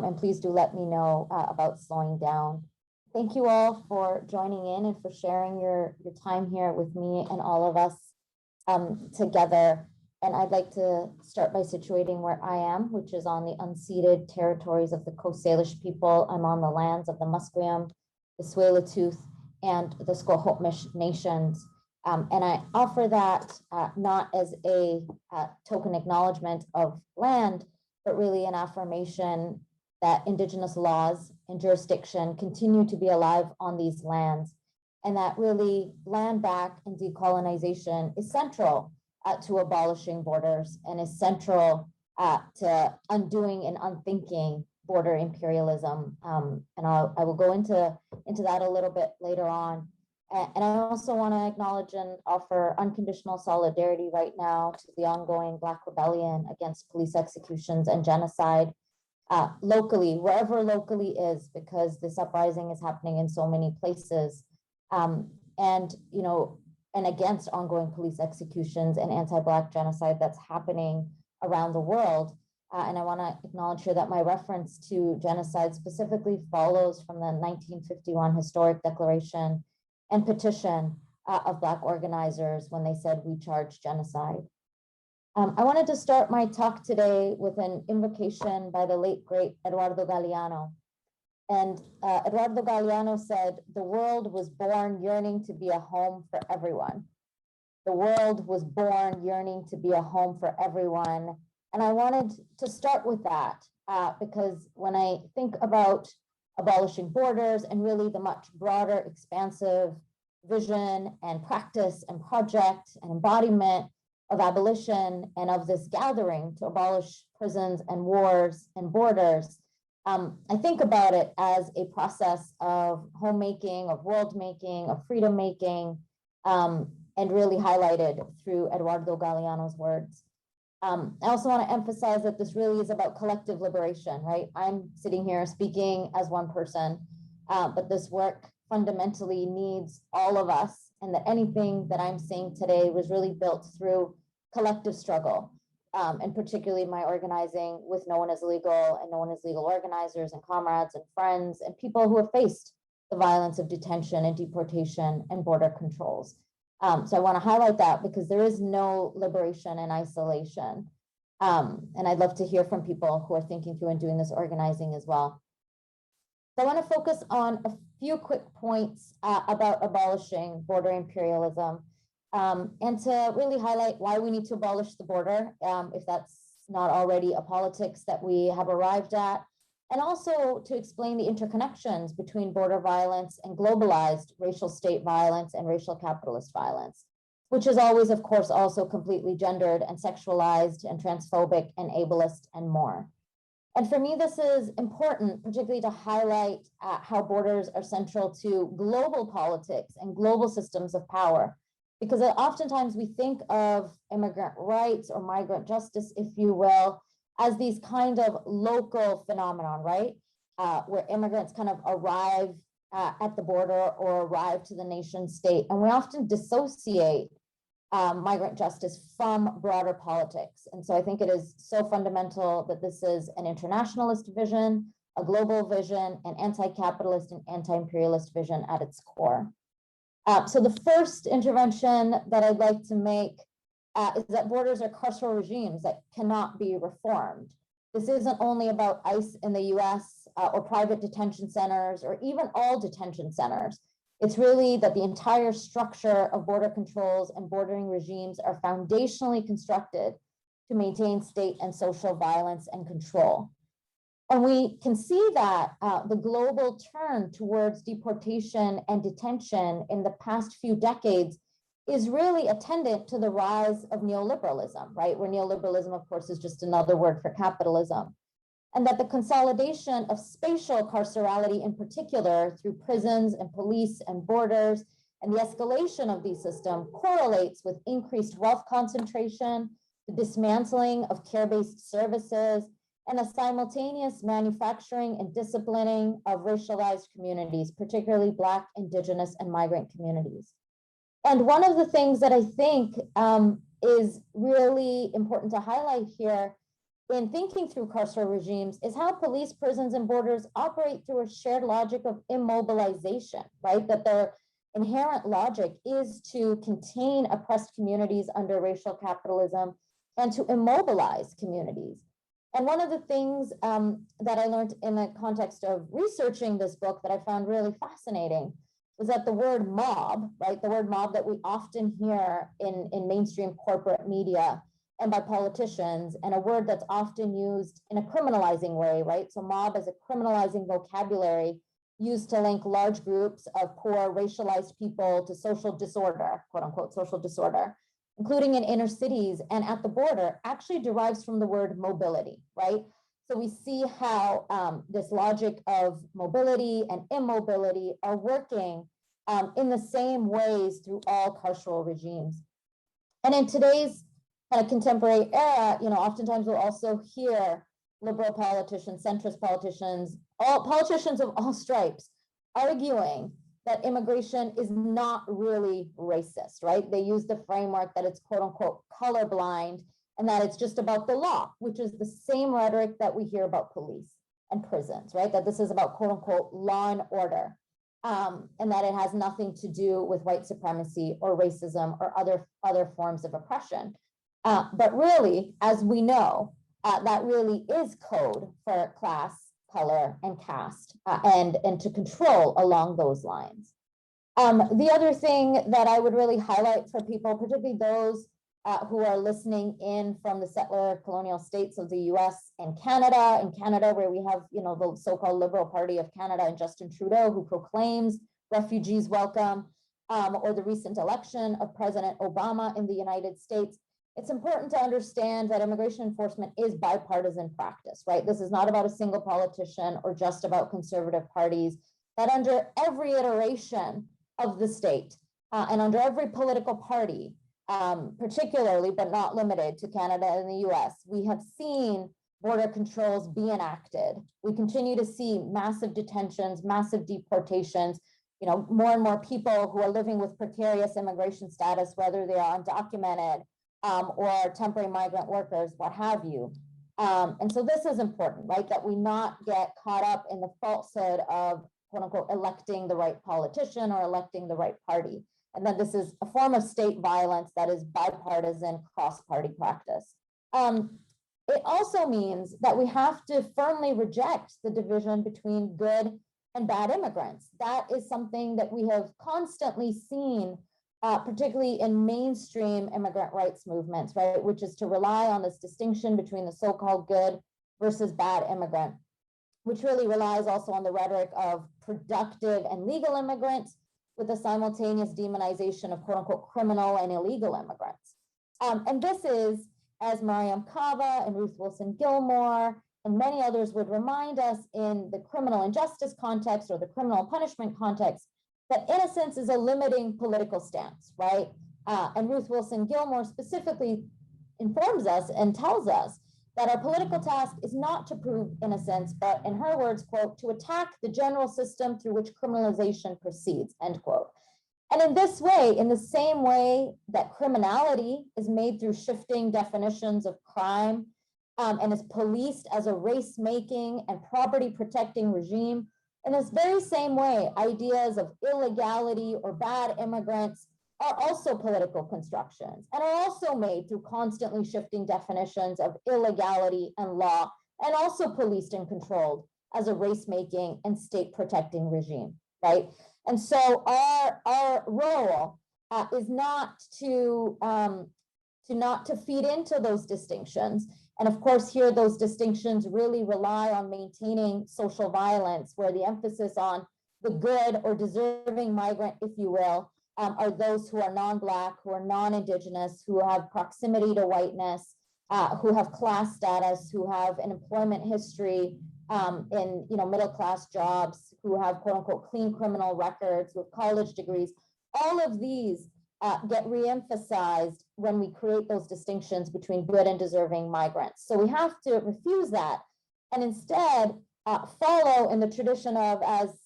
and please do let me know about slowing down. Thank you all for joining in and for sharing your time here with me and all of us together. And I'd like to start by situating where I am, which is on the unceded territories of the Coast Salish people. I'm on the lands of the Musqueam, the Tsleil-Waututh, and the Squamish nations. And I offer that not as a token acknowledgement of land, but really an affirmation that Indigenous laws and jurisdiction continue to be alive on these lands, and that really land back and decolonization is central to abolishing borders and is central to undoing and unthinking border imperialism. And I will go into that a little bit later on. And I also want to acknowledge and offer unconditional solidarity right now to the ongoing Black rebellion against police executions and genocide locally, wherever locally is, because this uprising is happening in so many places. And against ongoing police executions and anti-Black genocide that's happening around the world. And I want to acknowledge here that my reference to genocide specifically follows from the 1951 historic declaration and petition of Black organizers when they said, "We charge genocide." I wanted to start my talk today with an invocation by the late, great Eduardo Galeano. And Eduardo Galeano said, "The world was born yearning to be a home for everyone." The world was born yearning to be a home for everyone. And I wanted to start with that because when I think about abolishing borders and really the much broader, expansive vision and practice and project and embodiment of abolition and of this gathering to abolish prisons and wars and borders, I think about it as a process of homemaking, of world making, of freedom making, and really highlighted through Eduardo Galeano's words. I also want to emphasize that this really is about collective liberation, right? I'm sitting here speaking as one person, but this work fundamentally needs all of us, and that anything that I'm saying today was really built through collective struggle. And particularly my organizing with No One Is Legal and No One Is Legal organizers and comrades and friends and people who have faced the violence of detention and deportation and border controls. So I want to highlight that because there is no liberation in isolation. And I'd love to hear from people who are thinking through and doing this organizing as well. So I want to focus on a few quick points about abolishing border imperialism. And to really highlight why we need to abolish the border, if that's not already a politics that we have arrived at, and also to explain the interconnections between border violence and globalized racial state violence and racial capitalist violence, which is always, of course, also completely gendered and sexualized and transphobic and ableist and more. And for me, this is important, particularly to highlight how borders are central to global politics and global systems of power. Because oftentimes we think of immigrant rights or migrant justice, if you will, as these kind of local phenomenon, right? Where immigrants kind of arrive at the border or arrive to the nation state. And we often dissociate migrant justice from broader politics. And so I think it is so fundamental that this is an internationalist vision, a global vision, an anti-capitalist and anti-imperialist vision at its core. So the first intervention that I'd like to make is that borders are carceral regimes that cannot be reformed. This isn't only about ICE in the US or private detention centers or even all detention centers. It's really that the entire structure of border controls and bordering regimes are foundationally constructed to maintain state and social violence and control. And we can see that the global turn towards deportation and detention in the past few decades is really attendant to the rise of neoliberalism, right? Where neoliberalism, of course, is just another word for capitalism. And that the consolidation of spatial carcerality in particular through prisons and police and borders and the escalation of these systems correlates with increased wealth concentration, the dismantling of care-based services, and a simultaneous manufacturing and disciplining of racialized communities, particularly Black, Indigenous, and migrant communities. And one of the things that I think is really important to highlight here in thinking through carceral regimes is how police, prisons, and borders operate through a shared logic of immobilization, right? That their inherent logic is to contain oppressed communities under racial capitalism and to immobilize communities. And one of the things that I learned in the context of researching this book that I found really fascinating was that the word mob, right, the word mob that we often hear in mainstream corporate media and by politicians, and a word that's often used in a criminalizing way, right? So mob is a criminalizing vocabulary used to link large groups of poor racialized people to social disorder, quote unquote, social disorder, including in inner cities and at the border, actually derives from the word mobility, right? So we see how this logic of mobility and immobility are working in the same ways through all carceral regimes. And in today's kind of contemporary era, oftentimes we'll also hear liberal politicians, centrist politicians, all politicians of all stripes arguing that immigration is not really racist, right? They use the framework that it's quote unquote colorblind and that it's just about the law, which is the same rhetoric that we hear about police and prisons, right? That this is about quote unquote law and order, and that it has nothing to do with white supremacy or racism or other forms of oppression. But really, as we know, that really is code for class, color, and caste, and to control along those lines. The other thing that I would really highlight for people, particularly those who are listening in from the settler colonial states of the US and Canada, where we have, the so-called Liberal Party of Canada and Justin Trudeau, who proclaims refugees welcome, or the recent election of President Obama in the United States. It's important to understand that immigration enforcement is bipartisan practice, right? This is not about a single politician or just about conservative parties, that under every iteration of the state and under every political party, particularly but not limited to Canada and the US, we have seen border controls be enacted. We continue to see massive detentions, massive deportations, more and more people who are living with precarious immigration status, whether they are undocumented, or temporary migrant workers, what have you. And so this is important, right? That we not get caught up in the falsehood of quote unquote electing the right politician or electing the right party. And then this is a form of state violence that is bipartisan cross-party practice. It also means that we have to firmly reject the division between good and bad immigrants. That is something that we have constantly seen, particularly in mainstream immigrant rights movements, right? Which is to rely on this distinction between the so-called good versus bad immigrant, which really relies also on the rhetoric of productive and legal immigrants with a simultaneous demonization of quote unquote criminal and illegal immigrants. And this is, as Mariam Kaba and Ruth Wilson Gilmore and many others would remind us in the criminal injustice context or the criminal punishment context, that innocence is a limiting political stance, right? And Ruth Wilson Gilmore specifically informs us and tells us that our political task is not to prove innocence, but in her words, quote, to attack the general system through which criminalization proceeds, end quote. And in this way, in the same way that criminality is made through shifting definitions of crime and is policed as a race-making and property-protecting regime, in this very same way, ideas of illegality or bad immigrants are also political constructions and are also made through constantly shifting definitions of illegality and law, and also policed and controlled as a race-making and state-protecting regime, right? And so our role is not to feed into those distinctions. And of course, here those distinctions really rely on maintaining social violence, where the emphasis on the good or deserving migrant, if you will, are those who are non-Black, who are non-Indigenous, who have proximity to whiteness, who have class status, who have an employment history in middle-class jobs, who have quote unquote clean criminal records with college degrees. All of these get re-emphasized when we create those distinctions between good and deserving migrants. So we have to refuse that and instead follow in the tradition of, as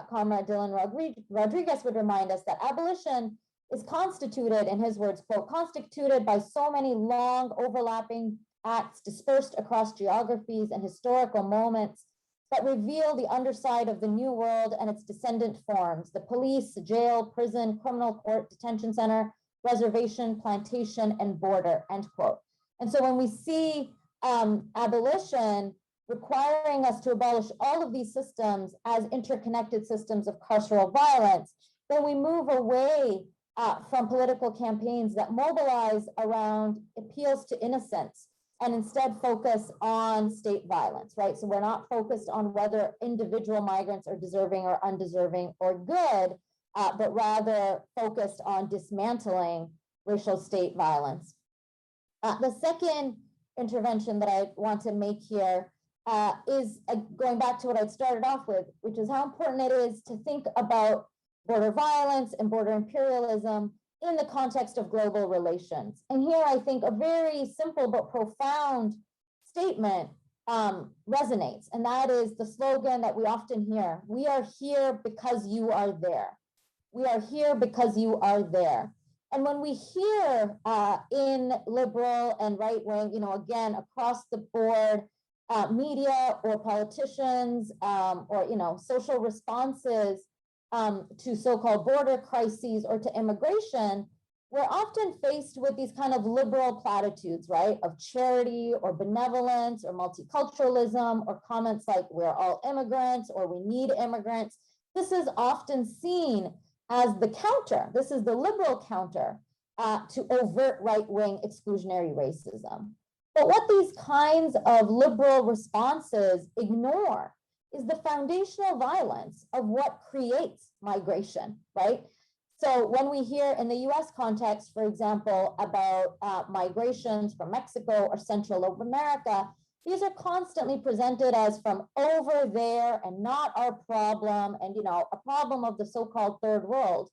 Comrade Dylan Rodriguez would remind us, that abolition is constituted, in his words, quote, constituted by so many long overlapping acts dispersed across geographies and historical moments that reveal the underside of the New World and its descendant forms: the police, jail, prison, criminal court, detention center, reservation, plantation, and border, end quote. And so when we see abolition requiring us to abolish all of these systems as interconnected systems of carceral violence, then we move away from political campaigns that mobilize around appeals to innocence and instead focus on state violence, right? So we're not focused on whether individual migrants are deserving or undeserving or good, but rather focused on dismantling racial state violence. The second intervention that I want to make here is going back to what I started off with, which is how important it is to think about border violence and border imperialism in the context of global relations. And here I think a very simple but profound statement resonates, and that is the slogan that we often hear: we are here because you are there. We are here because you are there. And when we hear in liberal and right wing, again, across the board, media or politicians or, social responses to so-called border crises or to immigration, we're often faced with these kind of liberal platitudes, right, of charity or benevolence or multiculturalism, or comments like we're all immigrants or we need immigrants. This is often seen as the counter. This is the liberal counter to overt right-wing exclusionary racism. But what these kinds of liberal responses ignore is the foundational violence of what creates migration, right? So when we hear in the US context, for example, about migrations from Mexico or Central America, these are constantly presented as from over there and not our problem, and a problem of the so-called third world,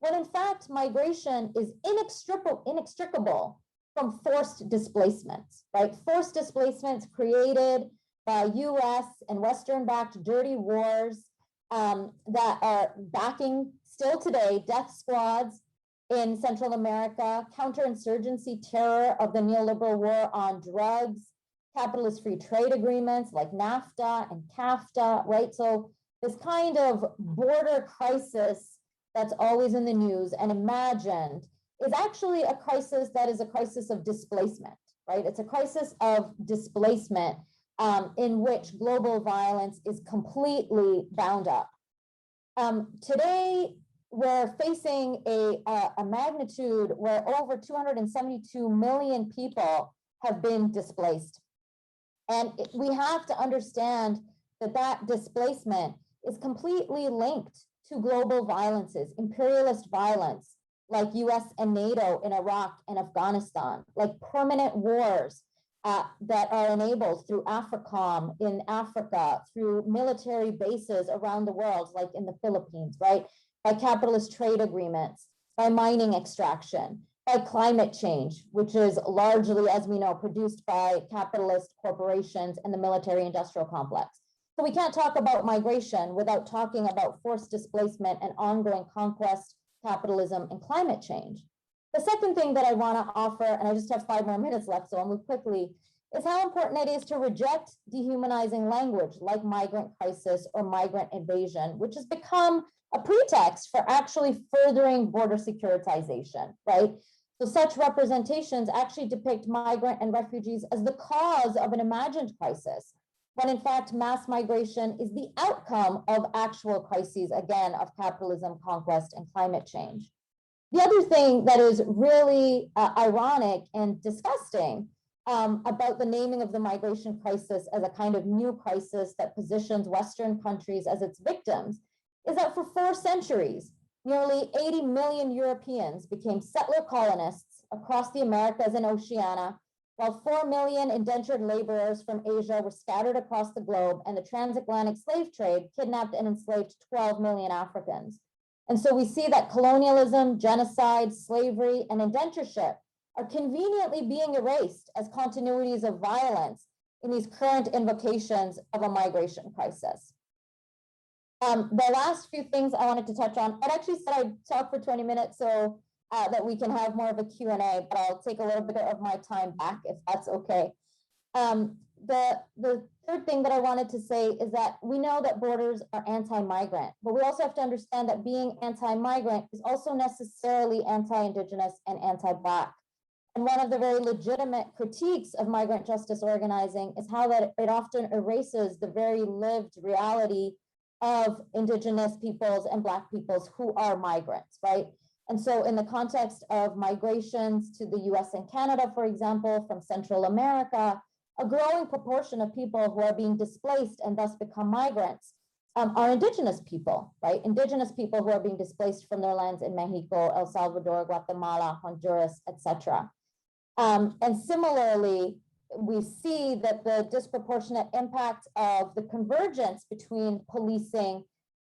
when in fact migration is inextricable from forced displacements, right? Forced displacements created by US and Western-backed dirty wars that are backing still today death squads in Central America, counterinsurgency terror of the neoliberal war on drugs, capitalist free trade agreements like NAFTA and CAFTA, right? So this kind of border crisis that's always in the news and imagined is actually a crisis that is a crisis of displacement, right? It's a crisis of displacement in which global violence is completely bound up. Today, we're facing a magnitude where over 272 million people have been displaced. And we have to understand that that displacement is completely linked to global violences, imperialist violence, like US and NATO in Iraq and Afghanistan, like permanent wars that are enabled through AFRICOM in Africa, through military bases around the world, like in the Philippines, right? By capitalist trade agreements, by mining extraction, by climate change, which is largely, as we know, produced by capitalist corporations and the military-industrial complex. So we can't talk about migration without talking about forced displacement and ongoing conquest, capitalism, and climate change. The second thing that I want to offer, and I just have 5 more minutes left, so I'll move quickly, is how important it is to reject dehumanizing language like migrant crisis or migrant invasion, which has become a pretext for actually furthering border securitization, right? So such representations actually depict migrant and refugees as the cause of an imagined crisis, when in fact mass migration is the outcome of actual crises, again, of capitalism, conquest, and climate change. The other thing that is really ironic and disgusting about the naming of the migration crisis as a kind of new crisis that positions Western countries as its victims is that for 4 centuries, nearly 80 million Europeans became settler colonists across the Americas and Oceania, while 4 million indentured laborers from Asia were scattered across the globe, and the transatlantic slave trade kidnapped and enslaved 12 million Africans. And so we see that colonialism, genocide, slavery, and indentureship are conveniently being erased as continuities of violence in these current invocations of a migration crisis. The last few things I wanted to touch on, I'd actually said I'd talk for 20 minutes so that we can have more of a Q&A, but I'll take a little bit of my time back if that's okay. The third thing that I wanted to say is that we know that borders are anti-migrant, but we also have to understand that being anti-migrant is also necessarily anti-Indigenous and anti-Black. And one of the very legitimate critiques of migrant justice organizing is how that it often erases the very lived reality of Indigenous peoples and Black peoples who are migrants, right? And so in the context of migrations to the US and Canada, for example, from Central America, a growing proportion of people who are being displaced and thus become migrants are Indigenous people, right? Indigenous people who are being displaced from their lands in Mexico, El Salvador, Guatemala, Honduras, etc. And similarly, we see that the disproportionate impact of the convergence between policing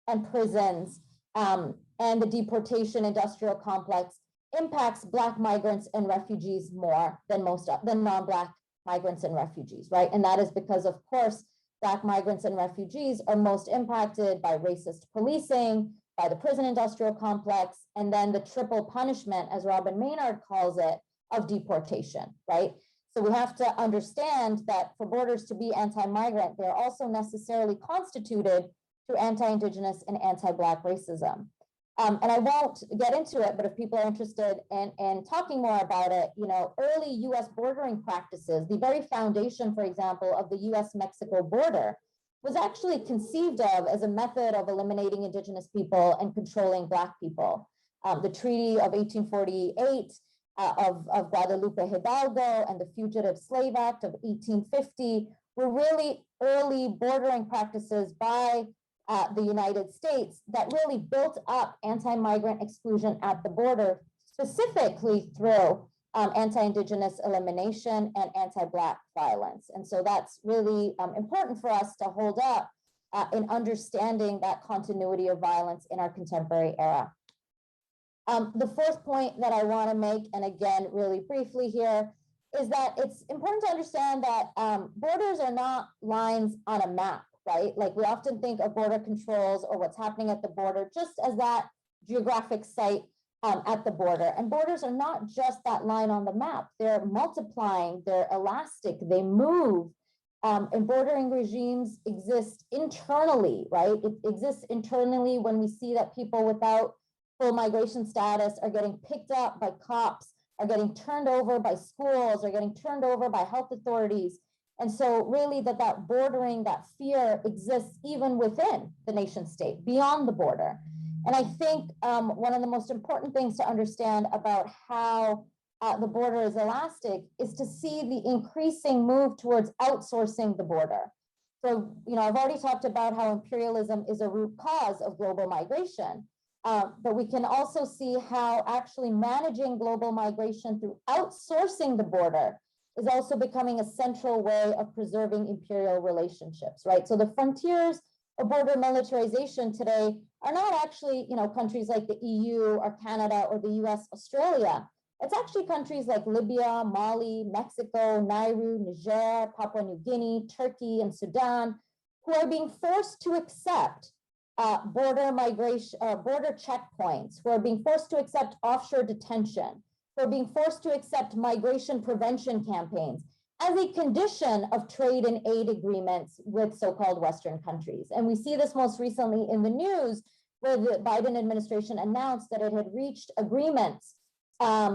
and prisons and the deportation industrial complex impacts Black migrants and refugees more than non-Black migrants and refugees, right? And that is because, of course, Black migrants and refugees are most impacted by racist policing, by the prison industrial complex, and then the triple punishment, as Robin Maynard calls it, of deportation, right? So we have to understand that for borders to be anti-migrant, they're also necessarily constituted through anti-Indigenous and anti-Black racism. And I won't get into it, but if people are interested in talking more about it, you know, early US bordering practices, the very foundation, for example, of the US-Mexico border was actually conceived of as a method of eliminating Indigenous people and controlling Black people. The Treaty of 1848 of Guadalupe Hidalgo and the Fugitive Slave Act of 1850 were really early bordering practices by the United States that really built up anti-migrant exclusion at the border, specifically through anti-Indigenous elimination and anti-Black violence. And so that's really important for us to hold up in understanding that continuity of violence in our contemporary era. The fourth point that I want to make, and again, really briefly here, is that it's important to understand that borders are not lines on a map, right? Like we often think of border controls or what's happening at the border just as that geographic site at the border. And borders are not just that line on the map. They're multiplying, they're elastic, they move. And bordering regimes exist internally, right? It exists internally when we see that people without full migration status are getting picked up by cops, are getting turned over by schools, are getting turned over by health authorities. And so really that bordering, that fear exists even within the nation state, beyond the border. And I think one of the most important things to understand about how the border is elastic is to see the increasing move towards outsourcing the border. So, you know, I've already talked about how imperialism is a root cause of global migration. But we can also see how actually managing global migration through outsourcing the border is also becoming a central way of preserving imperial relationships, right? So the frontiers of border militarization today are not actually, you know, countries like the EU or Canada or the US, Australia. It's actually countries like Libya, Mali, Mexico, Nauru, Niger, Papua New Guinea, Turkey, and Sudan, who are being forced to accept border migration, border checkpoints, who are being forced to accept offshore detention, who are being forced to accept migration prevention campaigns as a condition of trade and aid agreements with so-called Western countries. And we see this most recently in the news, where the Biden administration announced that it had reached agreements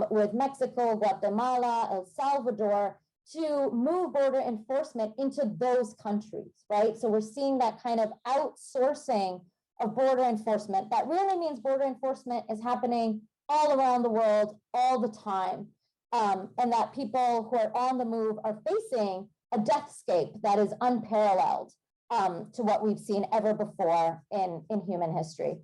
with Mexico, Guatemala, El Salvador, to move border enforcement into those countries, right? So we're seeing that kind of outsourcing of border enforcement. That really means border enforcement is happening all around the world, all the time. And that people who are on the move are facing a deathscape that is unparalleled to what we've seen ever before in human history.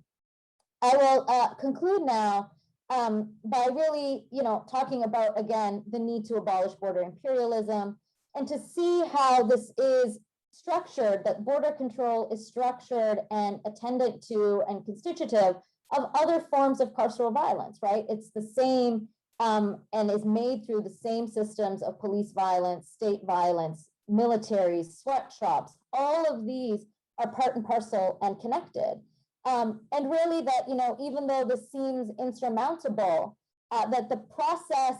I will conclude now by really, you know, talking about, again, the need to abolish border imperialism and to see how this is structured, that border control is structured and attendant to and constitutive of other forms of carceral violence, right? It's the same and is made through the same systems of police violence, state violence, militaries, sweatshops. All of these are part and parcel and connected. And really that, you know, even though this seems insurmountable, that the process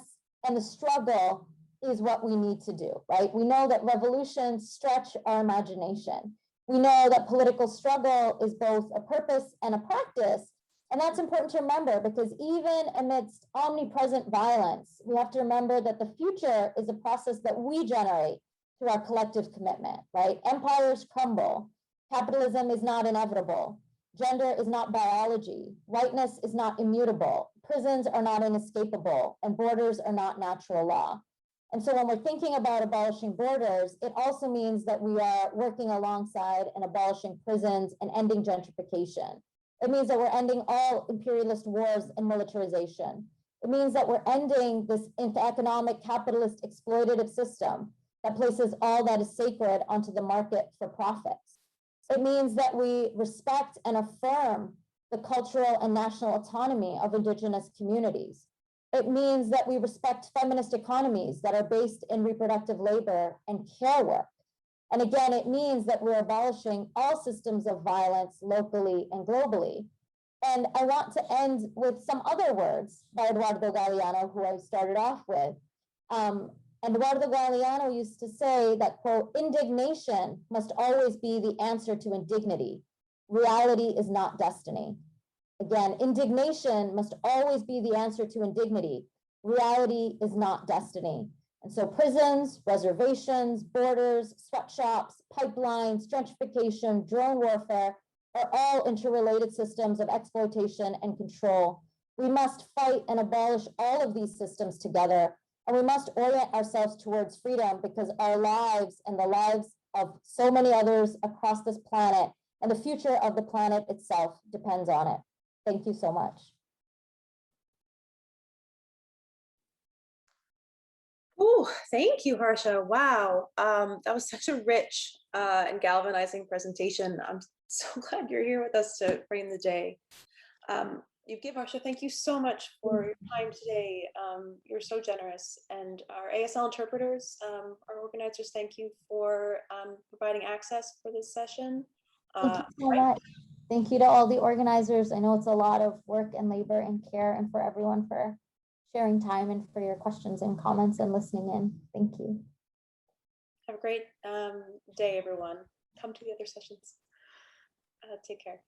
and the struggle is what we need to do, right? We know that revolutions stretch our imagination. We know that political struggle is both a purpose and a practice. And that's important to remember, because even amidst omnipresent violence, we have to remember that the future is a process that we generate through our collective commitment, right? Empires crumble. Capitalism is not inevitable. Gender is not biology. Whiteness is not immutable. Prisons are not inescapable, and borders are not natural law. And so when we're thinking about abolishing borders, it also means that we are working alongside and abolishing prisons and ending gentrification. It means that we're ending all imperialist wars and militarization. It means that we're ending this economic capitalist exploitative system that places all that is sacred onto the market for profits. It means that we respect and affirm the cultural and national autonomy of Indigenous communities. It means that we respect feminist economies that are based in reproductive labor and care work. And again, it means that we're abolishing all systems of violence locally and globally. And I want to end with some other words by Eduardo Galeano, who I started off with. And Eduardo Galeano used to say that, quote, indignation must always be the answer to indignity. Reality is not destiny. Again, indignation must always be the answer to indignity. Reality is not destiny. And so prisons, reservations, borders, sweatshops, pipelines, gentrification, drone warfare are all interrelated systems of exploitation and control. We must fight and abolish all of these systems together, and we must orient ourselves towards freedom, because our lives and the lives of so many others across this planet and the future of the planet itself depends on it. Thank you so much. Oh, thank you, Harsha. Wow, that was such a rich and galvanizing presentation. I'm so glad you're here with us to frame the day. Harsha, thank you so much for your time today. You're so generous. And our ASL interpreters, our organizers, thank you for providing access for this session. Thank you so much. Thank you to all the organizers. I know it's a lot of work and labor and care, and for everyone for sharing time and for your questions and comments and listening in. Thank you. Have a great day, everyone. Come to the other sessions. Take care.